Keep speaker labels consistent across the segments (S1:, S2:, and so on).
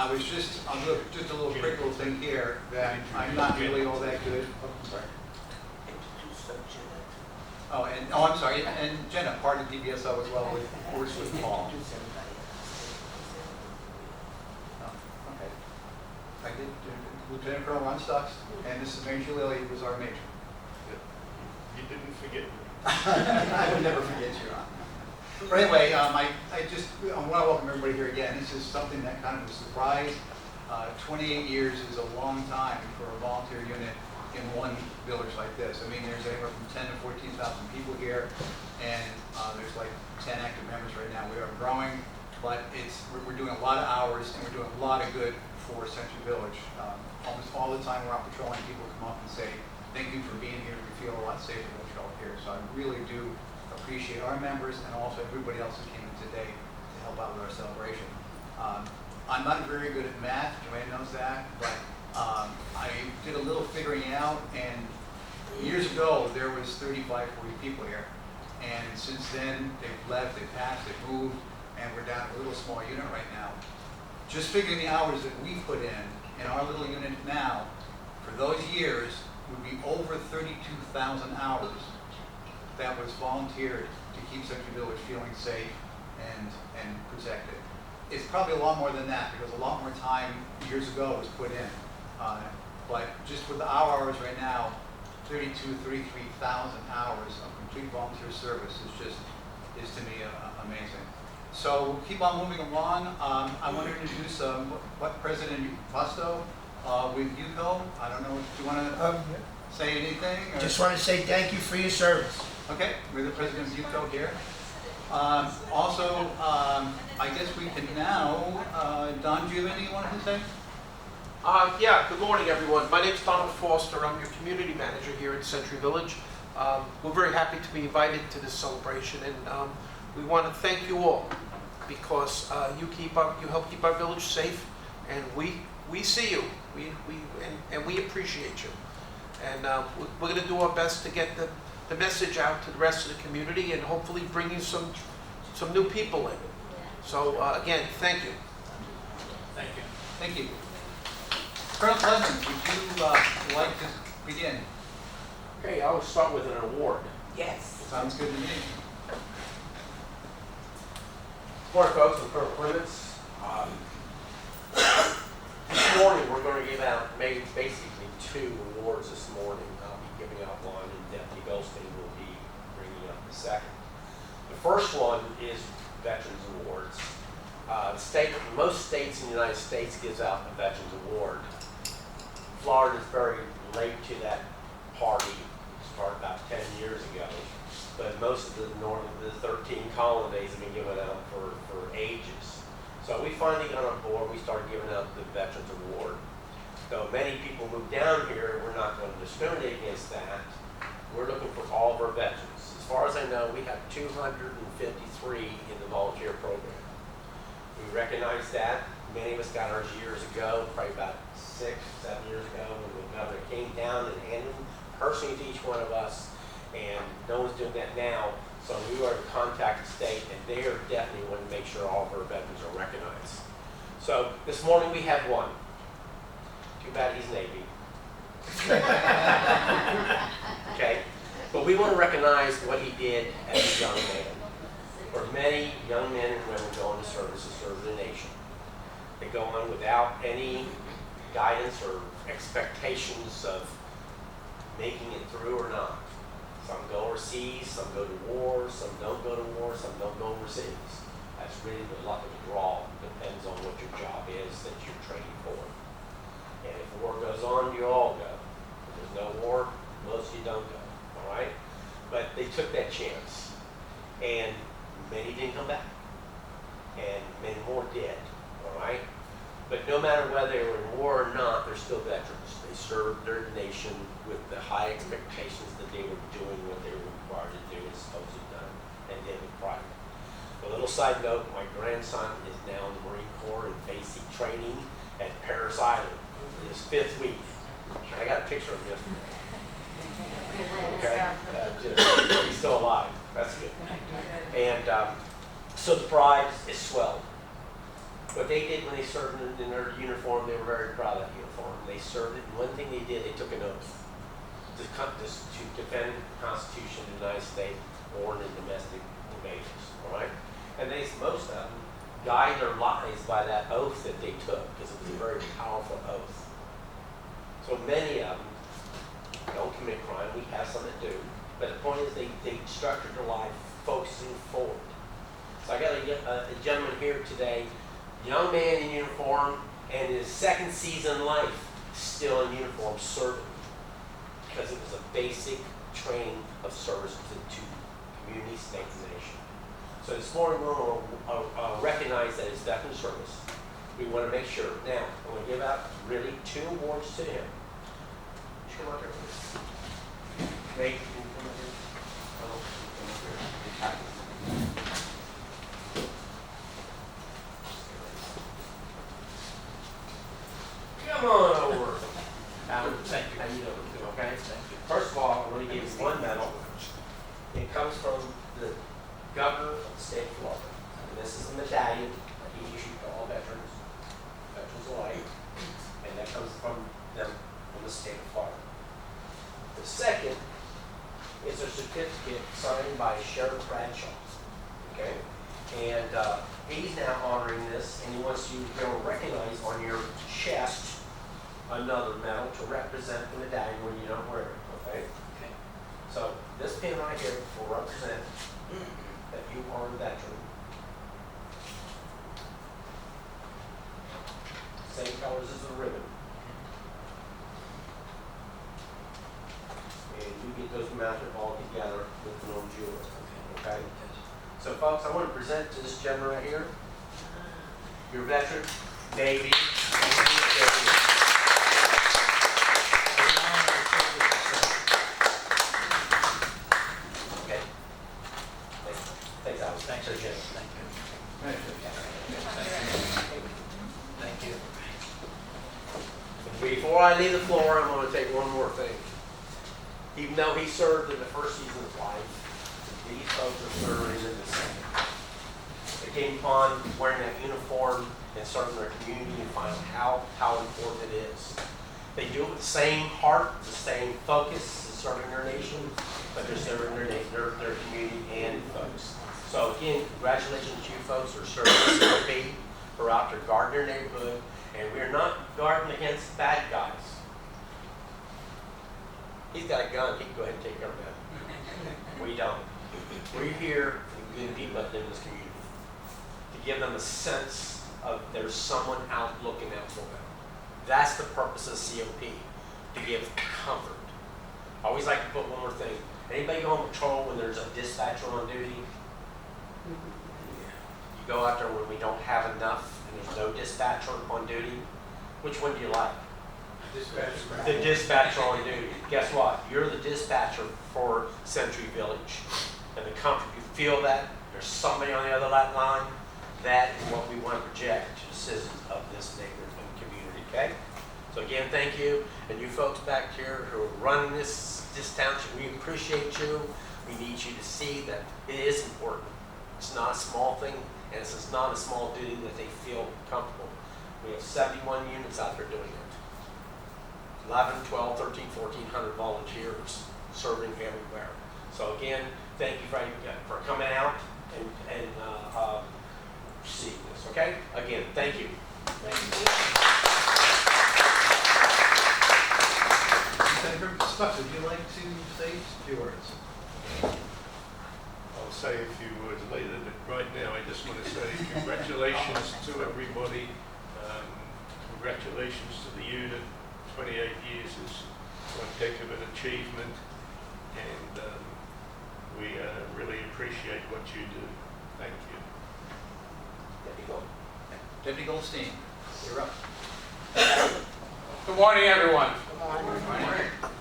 S1: I was just, just a little quick little thing here that I'm not really all that good. Oh, I'm sorry. I'm sorry, and Jenna, part of DBSO as well, with course with Paul. Oh, okay. I did, Lieutenant Colonel Ron Stux, and Mrs. Major Lily was our major.
S2: You didn't forget me.
S1: I would never forget you, Ron. But anyway, I want to welcome everybody here again. This is something that kind of a surprise. 28 years is a long time for a volunteer unit in one village like this. I mean, there's anywhere from 10 to 14,000 people here, and there's like 10 active members right now. We are growing, but we're doing a lot of hours, and we're doing a lot of good for Century Village. Almost all the time we're out patrolling, people come up and say, thank you for being here. We feel a lot safer when you're all here. So I really do appreciate our members and also everybody else who came in today to help out with our celebration. I'm not very good at math, Joanne knows that, but I did a little figuring out, and years ago there was 35, 40 people here, and since then they've left, they've passed, they've moved, and we're down to a little small unit right now. Just figuring the hours that we put in our little unit now, for those years, would be over 32,000 hours that was volunteered to keep Century Village feeling safe and protected. It's probably a lot more than that because a lot more time years ago was put in. But just with our hours right now, 33,000 hours of complete volunteer service is to me amazing. So we'll keep on moving along. I want to introduce President Busto with UCO. I don't know, do you want to say anything? Or?
S3: Just want to say thank you for your service.
S1: Okay, we're the president of UCO here. I guess we can now, Don, do you have anything you wanted to say?
S4: Yeah, good morning everyone. My name is Donald Foster. I'm your community manager here at Century Village. We're very happy to be invited to this celebration, and we want to thank you all because you help keep our village safe, and we see you, and we appreciate you. And we're going to do our best to get the message out to the rest of the community and hopefully bring you some new people in. So again, thank you.
S1: Thank you. Thank you. Colonel Clemens, would you like to begin?
S5: Okay, I will start with an award.
S6: Yes.
S1: Sounds good to me.
S5: Good morning, folks. I'm Colonel Clemens. This morning we're going to give out basically two awards this morning. I'll be giving out one, and Deputy Goldstein will be bringing up the second. The first one is Veterans Awards. Most states in the United States gives out a Veterans Award. Florida is very late to that party. It started about 10 years ago. But most of the 13 colonies have been given out for ages. So we finally got on board. We started giving out the Veterans Award. Though many people moved down here, we're not going to discriminate against that. We're looking for all of our veterans. As far as I know, we have 253 in the volunteer program. We recognize that. Many of us got ours years ago, probably about 6, 7 years ago, when the governor came down and handed them personally to each one of us, and no one's doing that now. So we were to contact the state, and they are definitely wanting to make sure all of our veterans are recognized. So this morning we have one. Too bad he's Navy. Okay, but we want to recognize what he did as a young man. For many young men and women go into service to serve the nation. They go on without any guidance or expectations of making it through or not. Some go overseas, some go to war, some don't go to war, some don't go overseas. That's really the luck of the draw. Depends on what your job is that you're training for. And if war goes on, you all go. If there's no war, most of you don't go. All right? But they took that chance. And many didn't come back. And many more did. All right? But no matter whether they were in war or not, they're still veterans. They served their nation with the high expectations that they were doing what they were required to do and supposed to have done, and did with pride. A little side note, my grandson is now in the Marine Corps in basic training at Parris Island in his 5th week. I got a picture of him yesterday. Okay? He's still alive. That's good. And so the pride is swelled. What they did when they served in their uniform, they were very proud of that uniform. They served it, and one thing they did, they took an oath to defend the Constitution of the United States, foreign and domestic invasions, all right? And most of them guide their lives by that oath that they took, because it was a very powerful oath. So many of them don't commit crime. We have some that do. But the point is they structured their life focusing forward. So I got a gentleman here today, young man in uniform, and his second season in life, still in uniform, serving. Because it was a basic training of service to community, state, and nation. So this morning we're going to recognize that it's death in service. We want to make sure. Now, I'm going to give out really 2 awards to him. You should come out here, please. Nate, can you come out here? Oh, come up here. Come on over.
S3: Thank you.
S5: How you doing? Okay? First of all, I'm going to give you 1 medal. It comes from the governor of the state of Florida. And this is a medallion that he issued to all veterans alike. And that comes from them from the state of Florida. The second is a certificate signed by Sheriff Bradshaw. Okay? And he's now honoring this, and he wants you to go recognize on your chest another medal to represent the medallion when you don't wear it. Okay?
S3: Okay.
S5: So this pin right here will represent that you are a veteran. Same colors as the ribbon. And you get those mounted all together with an old jeweler. Okay? So folks, I want to present to this gentleman right here. Your veteran, Navy. Okay. Thanks, Alex.
S3: Thanks,
S5: Appreciate it.
S3: Thank you.
S5: Before I leave the floor, I'm going to take one more thing. Even though he served in the first season of his life, these folks are serving in the second. They came upon wearing that uniform and serving their community and find how important it is. They do it with the same heart, the same focus as serving their nation, but they're serving their community and folks. So again, congratulations to you folks for serving the COP. We're out to guard their neighborhood, and we're not guarding against bad guys. He's got a gun, he can go ahead and take care of that. We don't. We're here for the good people that live in this community, to give them a sense of there's someone out looking out for them. That's the purpose of COP, to give comfort. I always like to put one more thing. Anybody go on patrol when there's a dispatcher on duty? You go out there when we don't have enough and there's no dispatcher on duty. Which one do you like? The dispatcher on duty. Guess what? You're the dispatcher for Century Village. And the comfort, you feel that there's somebody on the other line. That is what we want to project to the citizens of this neighborhood and community. Okay? So again, thank you. And you folks back here who are running this township, we appreciate you. We need you to see that it is important. It's not a small thing, and it's not a small duty that they feel comfortable. We have 71 units out there doing it. 11, 12, 13, 1,400 volunteers serving everywhere. So again, thank you for coming out and seeing this, okay? Again, thank you.
S1: Senator Stuck, would you like to say a few words?
S2: I'll say a few words later, but right now I just want to say congratulations to everybody. Congratulations to the unit. 28 years is one heck of an achievement, and we really appreciate what you do. Thank you.
S1: Deputy Goldstein, you're up.
S6: Good morning, everyone.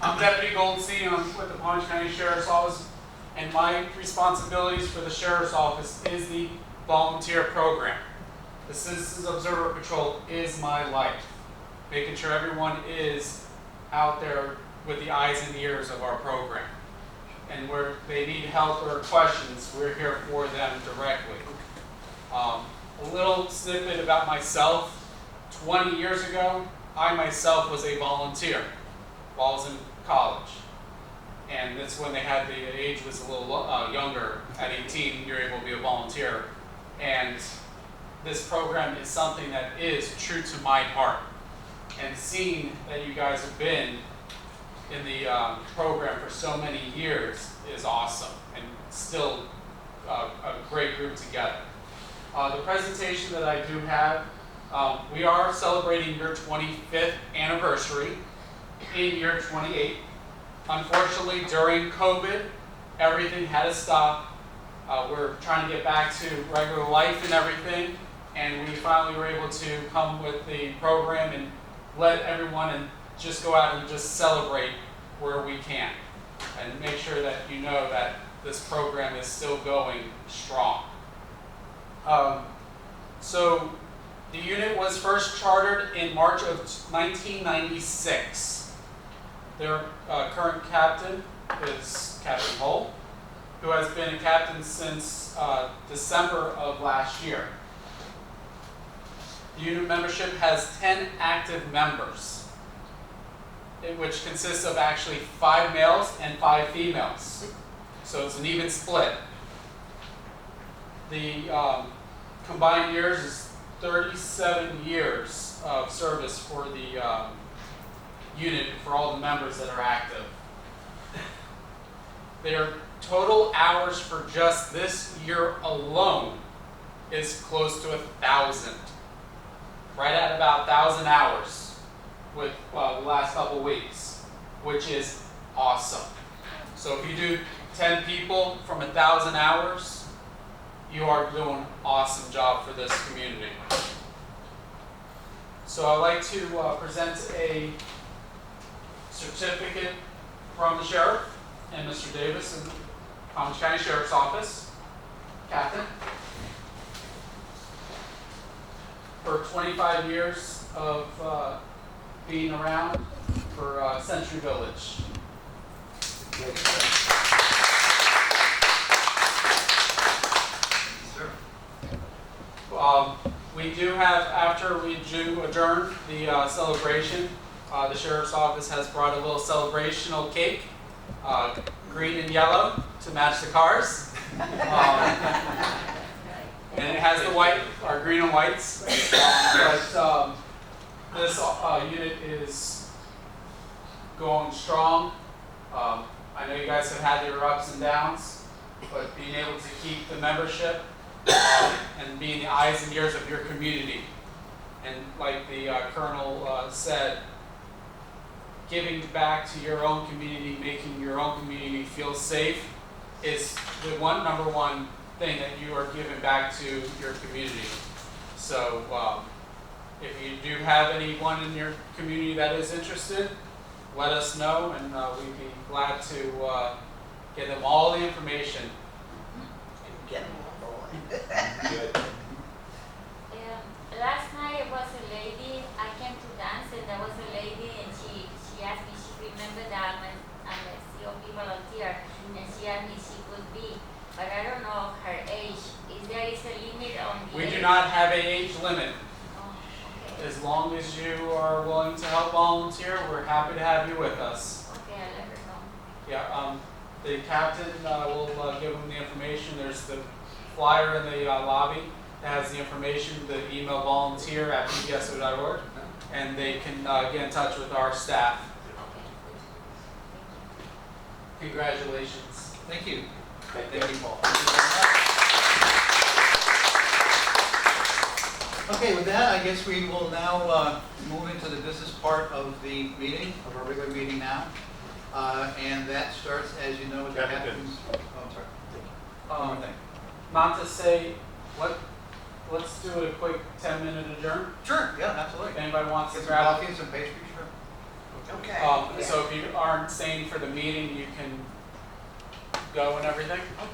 S6: I'm Deputy Goldstein. I'm with the Palm Beach County Sheriff's Office, and my responsibilities for the Sheriff's Office is the volunteer program. The Citizens Observer Patrol is my life, making sure everyone is out there with the eyes and ears of our program. And where they need help or questions, we're here for them directly. a little snippet about myself. 20 years ago, I myself was a volunteer while I was in college. And that's when they had the age was a little younger. At 18, you're able to be a volunteer. And this program is something that is true to my heart. And seeing that you guys have been in the program for so many years is awesome, and still a great group together. The presentation that I do have, we are celebrating your 25th anniversary in year 28. Unfortunately, during COVID, everything had to stop. We're trying to get back to regular life and everything, and we finally were able to come with the program and let everyone and just go out and just celebrate where we can, and make sure that you know that this program is still going strong. So the unit was first chartered in March of 1996. Their current captain is Captain Hull, who has been a captain since December of last year. The unit membership has 10 active members, which consists of actually 5 males and 5 females. So it's an even split. The combined years is 37 years of service for the unit for all the members that are active. Their total hours for just this year alone is close to 1,000. Right at about 1,000 hours with the last couple weeks, which is awesome. So if you do 10 people from 1,000 hours, you are doing an awesome job for this community. So I'd like to present a certificate from the sheriff and Mr. Davis in Palm Beach County Sheriff's Office. Captain, for 25 years of being around for Century Village. We do have, after we do adjourn the celebration, the Sheriff's Office has brought a little celebrational cake, green and yellow to match the cars. And it has the white, or green and whites. But this unit is going strong. I know you guys have had your ups and downs, but being able to keep the membership and being the eyes and ears of your community. And like the Colonel said, giving back to your own community, making your own community feel safe is the number one thing that you are giving back to your community. So if you do have anyone in your community that is interested, let us know, and we'd be glad to give them all the information.
S3: Get them on board.
S5: Good.
S7: Last night was a lady, I came to dance, and there was a lady, and she asked me, she remembered that I'm a COP volunteer, and she asked me if she could be, but I don't know her age. Is there a limit on the
S6: We
S7: age?
S6: do not have an age limit.
S7: Oh, okay.
S6: As long as you are willing to help volunteer, we're happy to have you with us.
S7: Okay, I'll let her know.
S6: Yeah, the captain will give them the information. There's the flyer in the lobby that has the information, the email volunteer@pbso.org, and they can get in touch with our staff. Congratulations.
S1: Thank you.
S5: Thank
S1: Thank
S5: you.
S1: you, Paul. Okay, with that, I guess we will now move into the business part of the meeting, of our regular meeting now. And that starts, as you know, with the
S2: Captain.
S1: captain's. Oh, I'm sorry. One more thing.
S6: Not to say, let's do a quick 10-minute adjourn.
S1: Sure, yeah, absolutely.
S6: If anybody wants to
S1: Get some
S6: grab.
S1: coffee and some pastry, sure.
S3: Okay.
S6: So if you aren't staying for the meeting, you can go and everything.